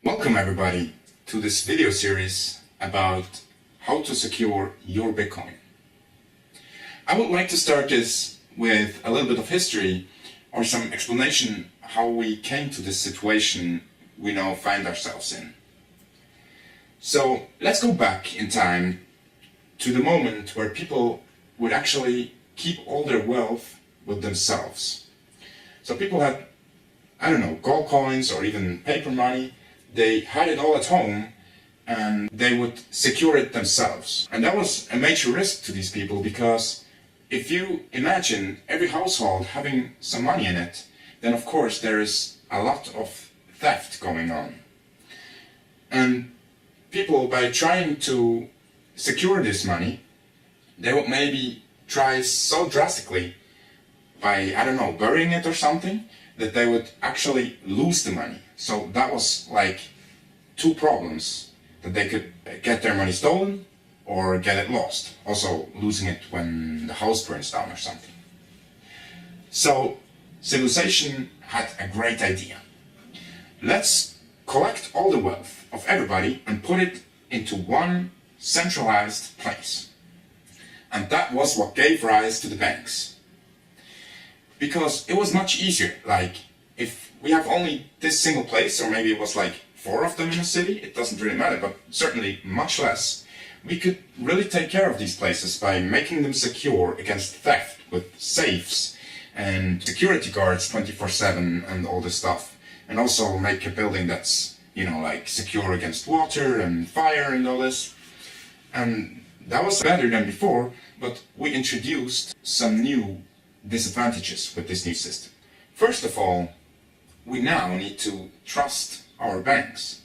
Welcome everybody to this video series about how to secure your Bitcoin. I would like to start this with a little bit of history or some explanation how we came to this situation we now find ourselves in. So let's go back in time to the moment where people would actually keep all their wealth with themselves. So people had, gold coins or even paper money. They had it all at home and they would secure it themselves. And that was a major risk to these people, because if you imagine every household having some money in it, then of course there is a lot of theft going on. And people, by trying to secure this money, they would maybe try so drastically by, burying it or something, that they would actually lose the money. So that was like two problems, that they could get their money stolen or get it lost. Also losing it when the house burns down or something. So civilization had a great idea. Let's collect all the wealth of everybody and put it into one centralized place. And that was what gave rise to the banks. Because it was much easier. Like, if we have only this single place, or maybe it was like 4 of them in a city, it doesn't really matter, but certainly much less, we could really take care of these places by making them secure against theft with safes and security guards 24/7 and all this stuff. And also make a building that's, secure against water and fire and all this. And that was better than before, but we introduced some new disadvantages with this new system. First of all, we now need to trust our banks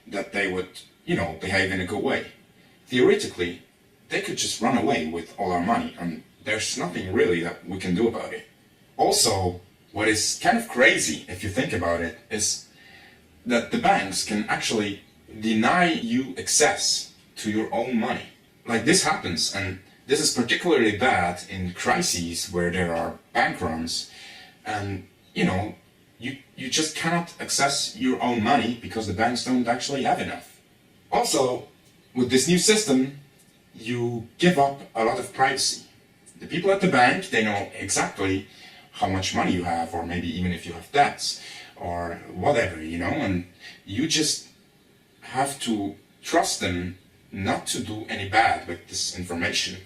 that they would, behave in a good way. Theoretically, they could just run away with all our money and there's nothing really that we can do about it. Also, what is kind of crazy if you think about it is that the banks can actually deny you access to your own money. Like, this happens, and this is particularly bad in crises where there are bank runs and, you just cannot access your own money because the banks don't actually have enough. Also, with this new system, you give up a lot of privacy. The people at the bank, they know exactly how much money you have, or maybe even if you have debts or whatever, and you just have to trust them not to do any bad with this information.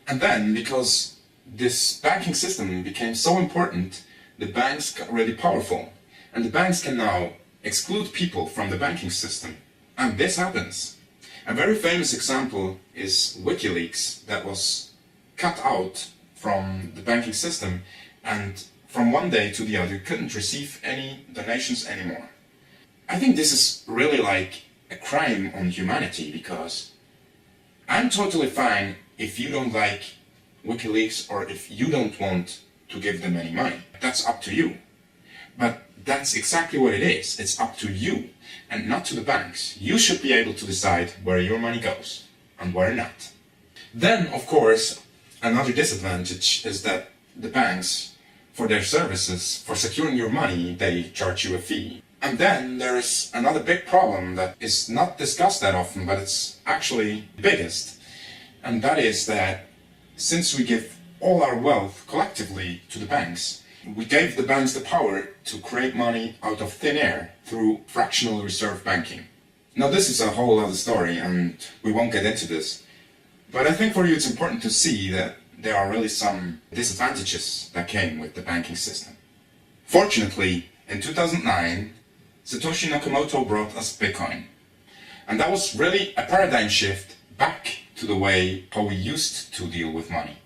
And then, because this banking system became so important, the banks got really powerful. And the banks can now exclude people from the banking system. And this happens. A very famous example is WikiLeaks, that was cut out from the banking system, and from one day to the other couldn't receive any donations anymore. I think this is really like a crime on humanity, because I'm totally fine if you don't like WikiLeaks or if you don't want to give them any money. That's up to you. But that's exactly what it is. It's up to you and not to the banks. You should be able to decide where your money goes and where not. Then, of course, another disadvantage is that the banks, for their services, for securing your money, they charge you a fee. And then there is another big problem that is not discussed that often, but it's actually the biggest. And that is that since we give all our wealth collectively to the banks, we gave the banks the power to create money out of thin air through fractional reserve banking. Now, this is a whole other story and we won't get into this. But I think for you it's important to see that there are really some disadvantages that came with the banking system. Fortunately, in 2009, Satoshi Nakamoto brought us Bitcoin. And that was really a paradigm shift back to the way how we used to deal with money.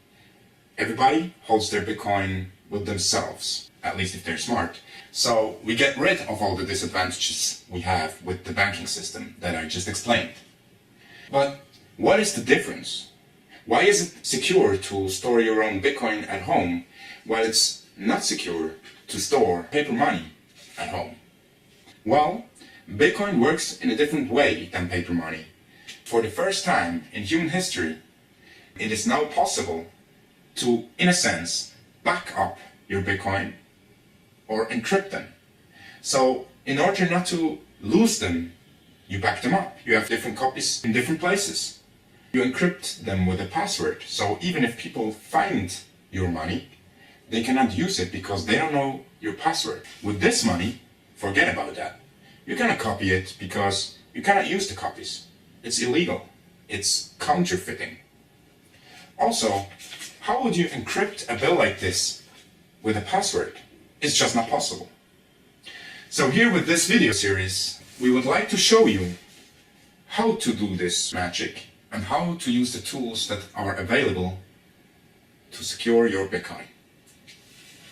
Everybody holds their Bitcoin with themselves, at least if they're smart. So we get rid of all the disadvantages we have with the banking system that I just explained. But what is the difference? Why is it secure to store your own Bitcoin at home while it's not secure to store paper money at home? Well, Bitcoin works in a different way than paper money. For the first time in human history, it is now possible to, in a sense, back up your Bitcoin or encrypt them. So in order not to lose them, you back them up. You have different copies in different places. You encrypt them with a password, so even if people find your money, they cannot use it because they don't know your password. With this money, forget about that. You cannot copy it because you cannot use the copies. It's illegal. It's counterfeiting. Also, how would you encrypt a bill like this with a password? It's just not possible. So here with this video series, we would like to show you how to do this magic and how to use the tools that are available to secure your Bitcoin.